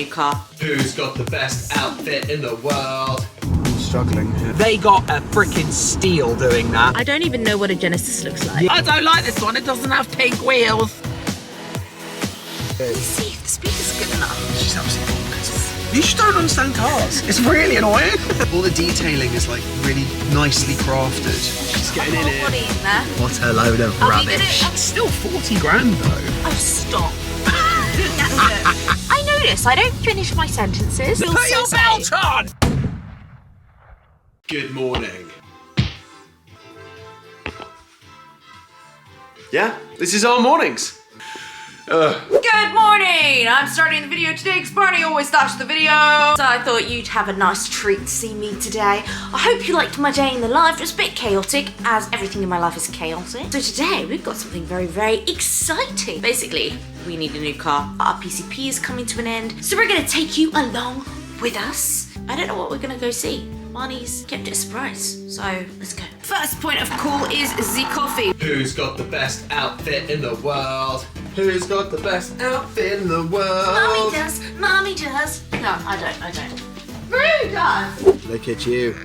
new car. Who's got the best outfit in the world? I'm struggling here. They got a freaking steal doing that. I don't even know what a Genesis looks like. I don't like this one, it doesn't have pink wheels. Let me see if the speaker's good enough. She's absolutely bonkers. You just don't understand cars. It's really annoying. All the detailing is like really nicely crafted. She's getting in it. Body in there. What a load of Are we rubbish. gonna- It's still 40 grand though. Oh, stop. I notice I don't finish my sentences. Put your belt on! Good morning. Yeah, this is our mornings. Good morning! I'm starting the video today because Barney always starts the video. So I thought you'd have a nice treat to see me today. I hope you liked my day in the life. It was a bit chaotic, as everything in my life is chaotic. So today we've got something very, very exciting. Basically, we need a new car. Our PCP is coming to an end. So we're gonna take you along with us. I don't know what we're gonna go see. Barney's kept it a surprise, so let's go. First point of call is the coffee. Who's got the best outfit in the world? Who's got the best outfit in the world? Mommy does, Mommy does. No, I don't. Roo does. Look at you.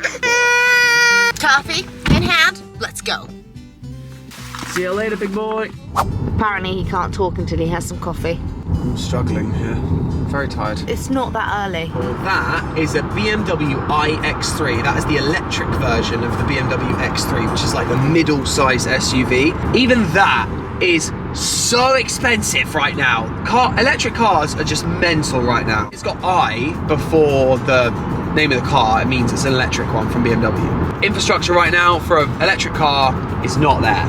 Coffee in hand, let's go. See you later, big boy. Apparently he can't talk until he has some coffee. I'm struggling here. Very tired. It's not that early. That is a BMW iX3. That is the electric version of the BMW X3, which is like the middle-size SUV. Even that is so expensive right now. Electric cars are just mental right now. It's got I before the name of the car. It means it's an electric one from BMW. Infrastructure right now for an electric car is not there,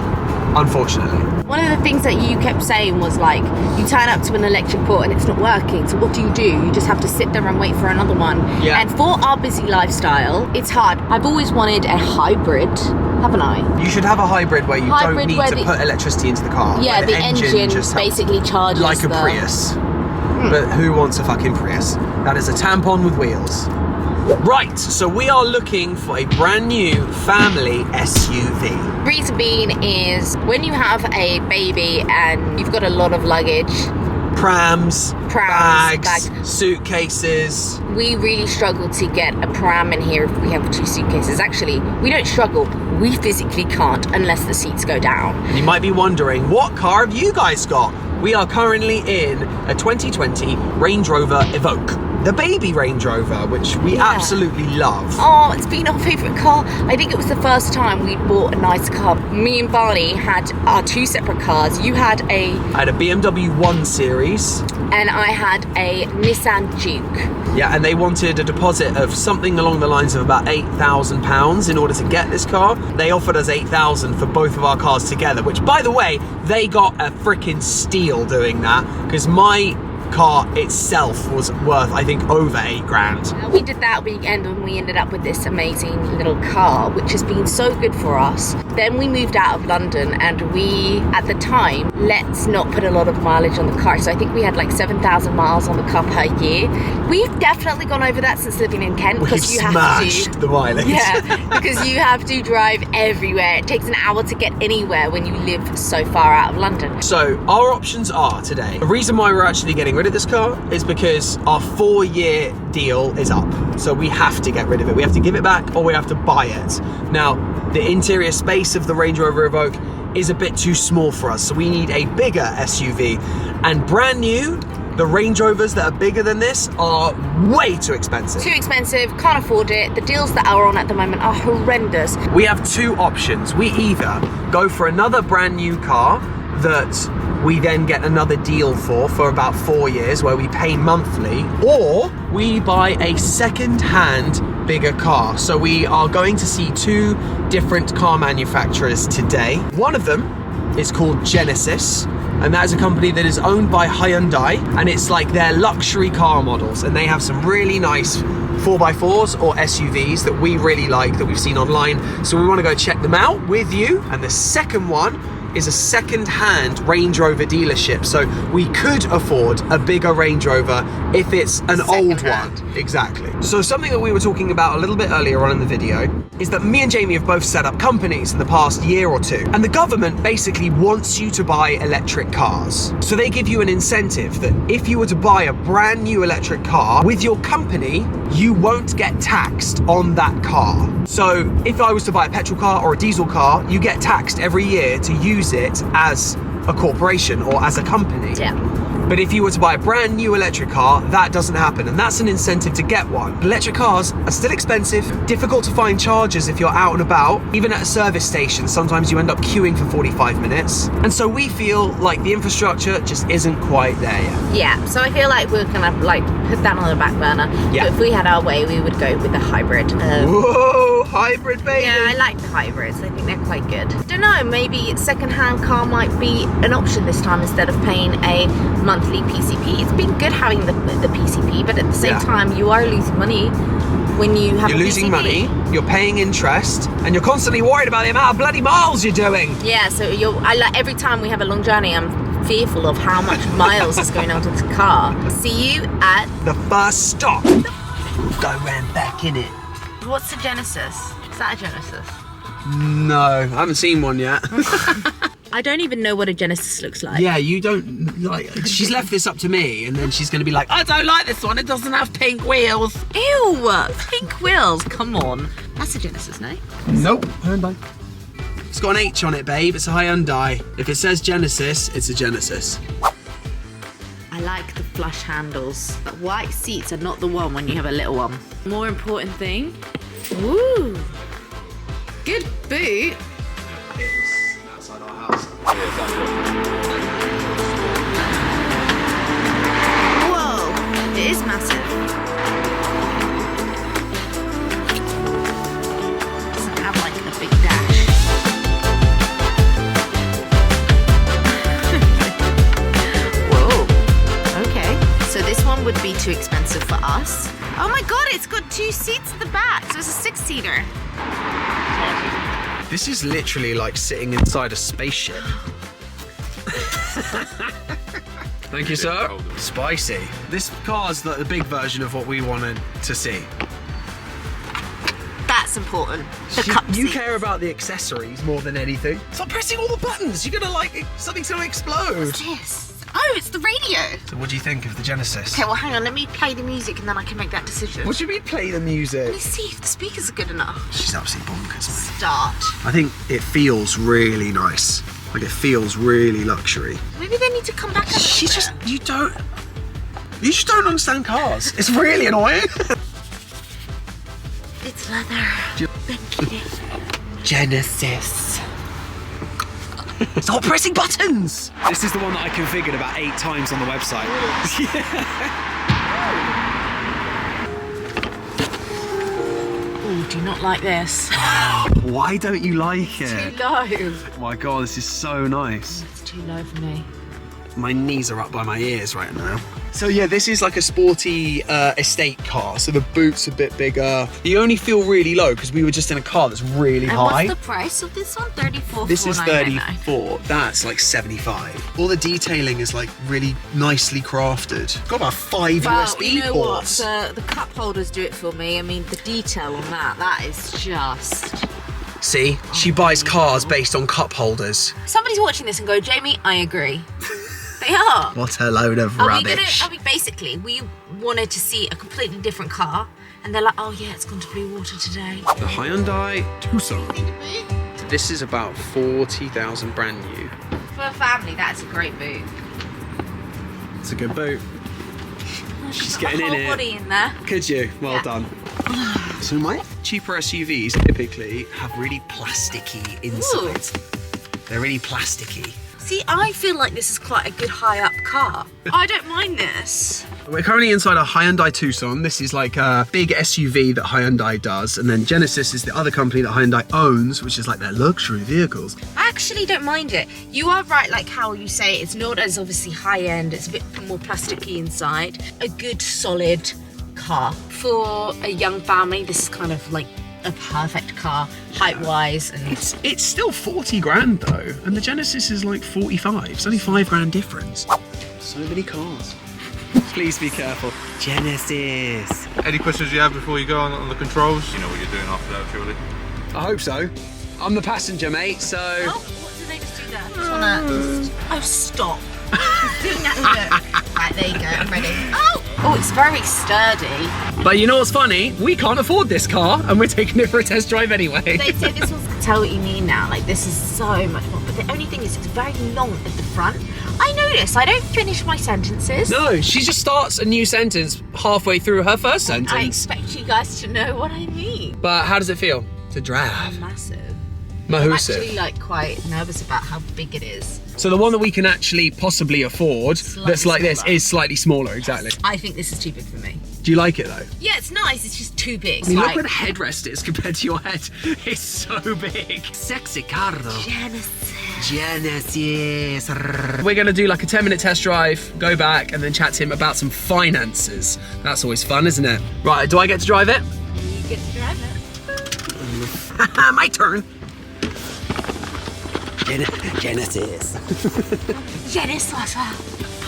unfortunately. One of the things that you kept saying was like, you turn up to an electric port and it's not working, so what do? You just have to sit there and wait for another one. Yeah. And for our busy lifestyle, it's hard. I've always wanted a hybrid, haven't I? You should have a hybrid where you Hybrid don't need where to put electricity into the car. Yeah, where the engine just basically charges like a the- Prius. But who wants a fucking Prius? That is a tampon with wheels. Right, so we are looking for a brand new family SUV. Reason being is when you have a baby and you've got a lot of luggage, Prams, bags, bags. suitcases. we really struggle to get a pram in here if we have 2 suitcases. Actually, we don't struggle, we physically can't unless the seats go down. And you might be wondering, what car have you guys got? We are currently in a 2020 Range Rover Evoque. The baby Range Rover, which we absolutely love. Oh, it's been our favourite car. I think it was the first time we bought a nice car. Me and Barney had our 2 separate cars. You had I had a BMW 1 Series. and I had a Nissan Juke. Yeah, and they wanted a deposit of something along the lines of about £8,000 in order to get this car. They offered us £8,000 for both of our cars together, which, by the way, they got a freaking steal doing that, because my car itself was worth, I think, over 8 grand. We did that weekend and we ended up with this amazing little car, which has been so good for us. Then we moved out of London and we, at the time, let's not put a lot of mileage on the car. So I think we had like 7,000 miles on the car per year. We've definitely gone over that since living in Kent, because you have smashed to. the mileage. Yeah, because you have to drive everywhere. It takes an hour to get anywhere when you live so far out of London. So our options are today. The reason why we're actually getting rid of this car is because our 4-year deal is up. So we have to get rid of it. We have to give it back or we have to buy it. Now, the interior space of the Range Rover Evoque is a bit too small for us. So we need a bigger SUV. And brand new, the Range Rovers that are bigger than this are way too expensive. Too expensive, can't afford it. The deals that are on at the moment are horrendous. We have 2 options. We either go for another brand new car that we then get another deal for about 4 years where we pay monthly, or we buy a second-hand bigger car. So we are going to see 2 different car manufacturers today. One of them is called Genesis, and that is a company that is owned by Hyundai, and it's like their luxury car models, and they have some really nice 4x4s or SUVs that we really like, that we've seen online. So we want to go check them out with you. And the second one is a second-hand Range Rover dealership, so we could afford a bigger Range Rover if it's an old one. Exactly. So something that we were talking about a little bit earlier on in the video is that me and Jamie have both set up companies in the past year or two, and the government basically wants you to buy electric cars. So they give you an incentive that if you were to buy a brand new electric car with your company, you won't get taxed on that car. So if I was to buy a petrol car or a diesel car, you get taxed every year to use it as a corporation or as a company. Yeah. But if you were to buy a brand new electric car, that doesn't happen, and that's an incentive to get one. Electric cars are still expensive, difficult to find chargers if you're out and about. Even at a service station, sometimes you end up queuing for 45 minutes. And so we feel like the infrastructure just isn't quite there yet. Yeah, so I feel like we're gonna like put that on the back burner. Yeah. But if we had our way, we would go with the hybrid. Whoa, hybrid baby! Yeah, I like the hybrids. I think they're quite good. Don't know, maybe second-hand car might be an option this time instead of paying a monthly PCP. It's been good having the PCP, but at the same time, you are losing money when you have You're losing money, you're paying interest, and you're constantly worried about the amount of bloody miles you're doing. Yeah, so I like every time we have a long journey, I'm fearful of how much miles is going onto the car. See you at the first stop. Go round back in it. What's the Genesis? Is that a Genesis? No, I haven't seen one yet. I don't even know what a Genesis looks like. Yeah, you don't like. She's left this up to me, and then she's going to be like, I don't like this one. It doesn't have pink wheels. Ew, pink wheels. Come on. That's a Genesis, no? Nope. Hyundai. It's got an H on it, babe. It's a Hyundai. If it says Genesis, it's a Genesis. I like the flush handles. But white seats are not the one when you have a little one. More important thing. Woo. Good boot. It's outside our house. Whoa, it is massive. Doesn't have like a big dash. Whoa, okay. So this one would be too expensive for us. Oh my God, it's got 2 seats at the back, so it's a 6-seater. This is literally like sitting inside a spaceship. Thank you, sir. Spicy. This car's like the big version of what we wanted to see. That's important. The cup You seats. care about the accessories more than anything. Stop pressing all the buttons. You're gonna like, something's gonna explode. What's this? Oh, it's the radio. So what do you think of the Genesis? Okay, well, hang on. Let me play the music and then I can make that decision. What do you mean play the Let music? me see if the speakers are good enough. She's absolutely bonkers, mate. Start. I think it feels really nice. Like it feels really luxury. Maybe they need to come back a little bit. You just don't understand cars. It's really annoying. It's leather. Bentley. Genesis. Stop pressing buttons! This is the one that I configured about 8 times on the website. Oh, do you not like this? Why don't you like it? Too low. Oh my God, this is so nice. It's too low for me. My knees are up by my ears right now. So yeah, this is like a sporty estate car, so the boot's a bit bigger. You only feel really low because we were just in a car that's really high. And what's the price of this one? 34. This is 34. That's like 75. All the detailing is like really nicely crafted. It's got about 5 USB you know ports. what? The cup holders do it for me. I mean, the detail on that is just... See, she buys cars based on cup holders. Somebody's watching this and go, Jamie, I agree. They are. What a load of rubbish. Basically, we wanted to see a completely different car, and they're like, oh yeah, it's gone to blue water today. The Hyundai Tucson. So this is about 40,000 brand new. For a family, that's a great boot. It's a good boot. She's getting got a in whole it. body in there. Could you? Well Yeah. done. So my cheaper SUVs typically have really plasticky insides. They're really plasticky. See, I feel like this is quite a good high-up car. I don't mind this. We're currently inside a Hyundai Tucson. This is like a big SUV that Hyundai does. And then Genesis is the other company that Hyundai owns, which is like their luxury vehicles. I actually don't mind it. You are right, like how you say it's not as obviously high-end. It's a bit more plasticky inside. A good, solid car. For a young family, this is kind of like a perfect car, height-wise. And It's still 40 grand though, and the Genesis is like 45. It's only 5 grand difference. So many cars. Please be careful. Genesis. Any questions you have before you go on the controls? You know what you're doing after that, surely? I hope so. I'm the passenger, mate, so... Oh, what did they just do there? Just wanna... Oh, stop. Doing that look. Right, there you go, I'm ready. Oh, it's very sturdy. But you know what's funny? We can't afford this car, and we're taking it for a test drive anyway. They say this was... Tell what you mean now, like this is so much more, but the only thing is it's very long at the front. I notice I don't finish my sentences. No, she just starts a new sentence halfway through her first sentence. I expect you guys to know what I mean. But how does it feel to drive? Massive. Massive. I'm actually like quite nervous about how big it is. So the one that we can actually possibly afford that's like this is slightly smaller, exactly. I think this is too big for me. Do you like it though? Yeah, it's nice, it's just too big. I mean, look where the headrest is compared to your head. It's so big. Sexy car though. Genesis. We're gonna do like a 10-minute test drive, go back and then chat to him about some finances. That's always fun, isn't it? Right, do I get to drive it? You get to drive it. My turn. Genesis. Genesis.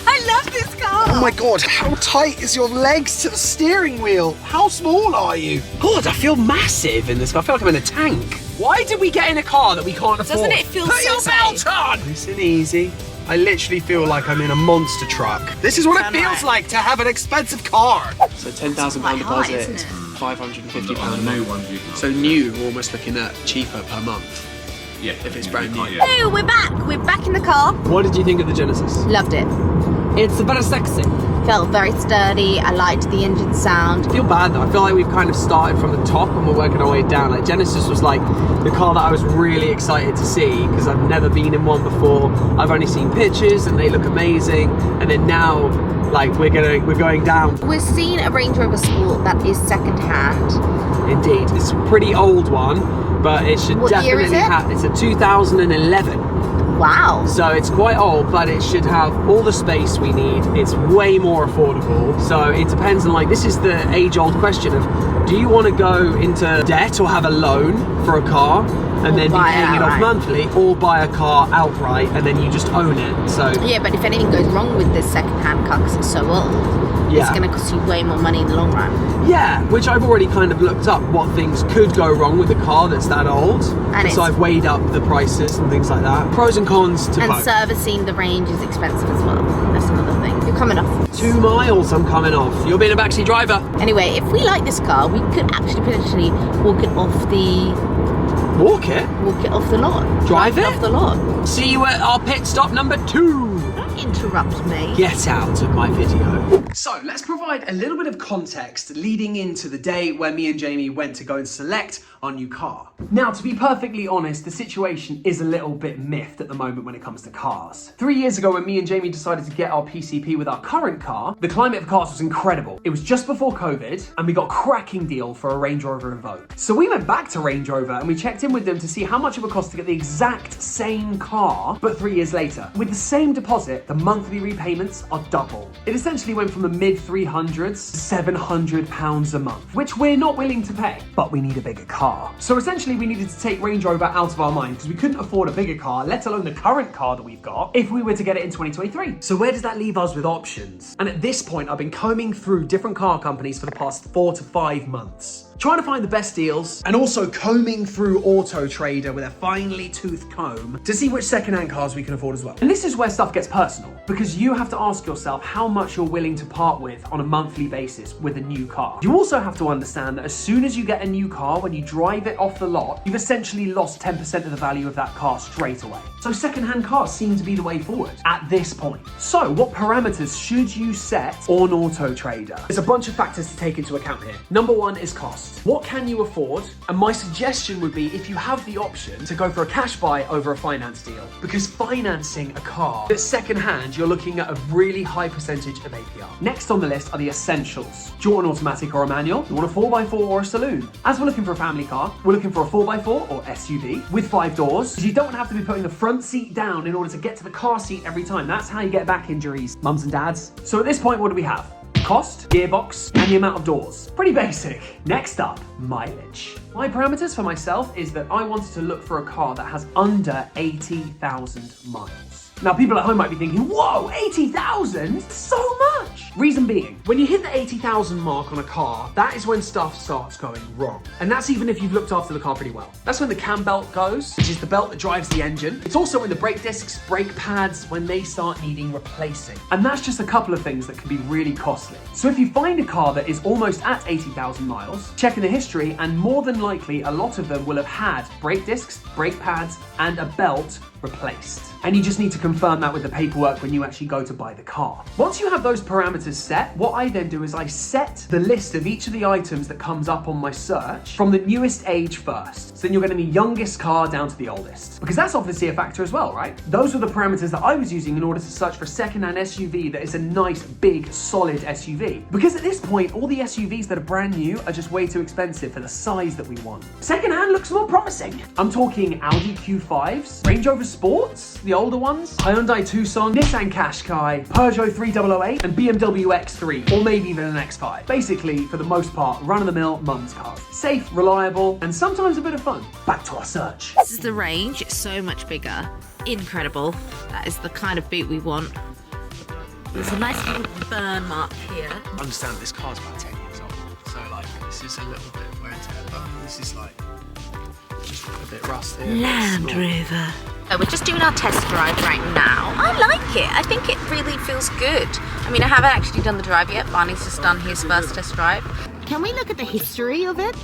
I love this car. Oh my god, how tight is your legs to the steering wheel? How small are you? God, I feel massive in this car. I feel like I'm in a tank. Why did we get in a car that we can't afford? Doesn't it feel Put so your belt on! Nice and easy. I literally feel like I'm in a monster truck. This is what it feels like to have an expensive car. So £10,000 deposit, £550 a month. So new, we're almost looking at cheaper per month. Yeah. If it's brand new. Oh, we're back. We're back in the car. What did you think of the Genesis? Loved it. It's very sexy. Felt very sturdy. I liked the engine sound. I feel bad though. I feel like we've kind of started from the top and we're working our way down. Like Genesis was like the car that I was really excited to see because I've never been in one before. I've only seen pictures and they look amazing. And then now, like we're going down. We're seeing a Range Rover Sport that is second hand. Indeed, it's a pretty old one, but it should What year is definitely it? have. It's a 2011. Wow. So it's quite old, but it should have all the space we need. It's way more affordable. So it depends on like, this is the age-old question of, do you want to go into debt or have a loan for a car and then be paying it off monthly, or buy a car outright and then you just own it? So yeah, but if anything goes wrong with this second-hand car because it's so old, it's going to cost you way more money in the long run. Yeah, which I've already kind of looked up what things could go wrong with a car that's that old. And so I've weighed up the prices and things like that. Pros and cons to both. And servicing the Range is expensive as well. That's another thing. You're coming off. 2 miles I'm coming off. You're being a backseat driver. Anyway, if we like this car, we could actually potentially walk it off the... Walk it? Walk it off the lot. Drive it? Off the lot. See you at our pit stop number 2. Don't interrupt me. Get out of my video. So let's provide a little bit of context leading into the day where me and Jamie went to go and select our new car. Now, to be perfectly honest, the situation is a little bit miffed at the moment when it comes to cars. 3 years ago, when me and Jamie decided to get our PCP with our current car, the climate of cars was incredible. It was just before COVID, and we got a cracking deal for a Range Rover Evoque. So we went back to Range Rover and we checked in with them to see how much it would cost to get the exact same car, but 3 years later. With the same deposit, the monthly repayments are double. It essentially went from the mid 300s to £700 a month, which we're not willing to pay, but we need a bigger car. So essentially we needed to take Range Rover out of our mind because we couldn't afford a bigger car, let alone the current car that we've got, if we were to get it in 2023. So where does that leave us with options? And at this point, I've been combing through different car companies for the past 4 to 5 months, trying to find the best deals, and also combing through Auto Trader with a finely toothed comb to see which secondhand cars we can afford as well. And this is where stuff gets personal, because you have to ask yourself how much you're willing to part with on a monthly basis with a new car. You also have to understand that as soon as you get a new car, when you drive it off the lot, you've essentially lost 10% of the value of that car straight away. So secondhand cars seem to be the way forward at this point. So what parameters should you set on Auto Trader? There's a bunch of factors to take into account here. Number one is cost. What can you afford? And my suggestion would be, if you have the option, to go for a cash buy over a finance deal. Because financing a car that's secondhand, you're looking at a really high percentage of APR. Next on the list are the essentials. Do you want an automatic or a manual? Do you want a 4x4 or a saloon? As we're looking for a family car, we're looking for a 4x4 or SUV with 5 doors, because you don't have to be putting the front seat down in order to get to the car seat every time. That's how you get back injuries, mums and dads. So at this point, what do we have? cost, gearbox, and the amount of doors. Pretty basic. Next up, mileage. My parameters for myself is that I wanted to look for a car that has under 80,000 miles. Now, people at home might be thinking, whoa, 80,000? So much! Reason being, when you hit the 80,000 mark on a car, that is when stuff starts going wrong. And that's even if you've looked after the car pretty well. That's when the cam belt goes, which is the belt that drives the engine. It's also when the brake discs, brake pads, when they start needing replacing. And that's just a couple of things that can be really costly. So if you find a car that is almost at 80,000 miles, check in the history, and more than likely, a lot of them will have had brake discs, brake pads, and a belt replaced. And you just need to confirm that with the paperwork when you actually go to buy the car. Once you have those parameters set, what I then do is I set the list of each of the items that comes up on my search from the newest age first. So then you're getting the youngest car down to the oldest. Because that's obviously a factor as well, right? Those were the parameters that I was using in order to search for a second-hand SUV that is a nice, big, solid SUV. Because at this point, all the SUVs that are brand new are just way too expensive for the size that we want. Second-hand looks more promising. I'm talking Audi Q5s, Range Rover Sports, the older ones, Hyundai Tucson, Nissan Qashqai, Peugeot 3008, and BMW X3, or maybe even an X5. Basically, for the most part, run-of-the-mill mum's cars. Safe, reliable, and sometimes a bit of fun. Back to our search. This is the range. It's so much bigger. Incredible. That is the kind of boot we want. There's a nice little burn mark here. I understand this car's about 10 years old, so like this is a little bit wear and tear, but this is like just a bit rusty. Land Rover. So we're just doing our test drive right now. I like it. I think it really feels good. I mean, I haven't actually done the drive yet. Barney's just done his first test drive. Can we look at the history of it?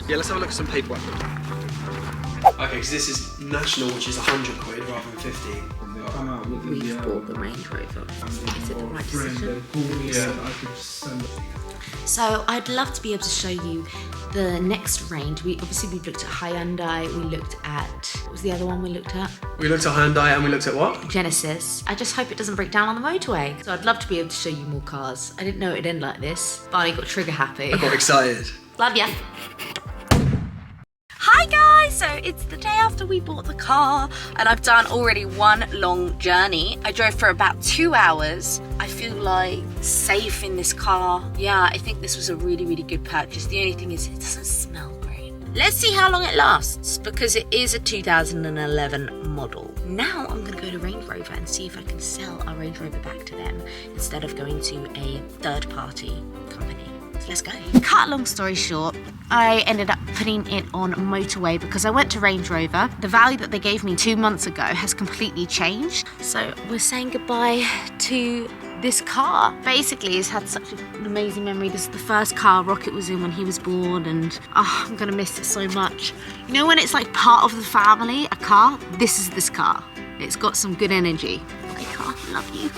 Yeah, let's have a look at some paperwork. Okay, because this is national, which is 100 quid rather than 50. We've bought the Range Rover. Is it the right decision? Yeah. So I'd love to be able to show you the next range. We've looked at Hyundai, we looked at, what was the other one we looked at? We looked at Hyundai and we looked at what? Genesis. I just hope it doesn't break down on the motorway. So I'd love to be able to show you more cars. I didn't know it'd end like this. Barney got trigger happy. I got excited. Love ya. Hi guys, so it's the day after we bought the car and I've done already one long journey. I drove for about 2 hours. I feel like safe in this car. Yeah, I think this was a really, really good purchase. The only thing is it doesn't smell great. Let's see how long it lasts because it is a 2011 model. Now I'm gonna go to Range Rover and see if I can sell our Range Rover back to them instead of going to a third-party company. So let's go. Cut a long story short, I ended up putting it on motorway because I went to Range Rover. The value that they gave me 2 months ago has completely changed. So we're saying goodbye to this car. Basically, it's had such an amazing memory. This is the first car Rocket was in when he was born and I'm gonna miss it so much. You know when it's like part of the family, a car? This is this car. It's got some good energy. Okay, car, love you.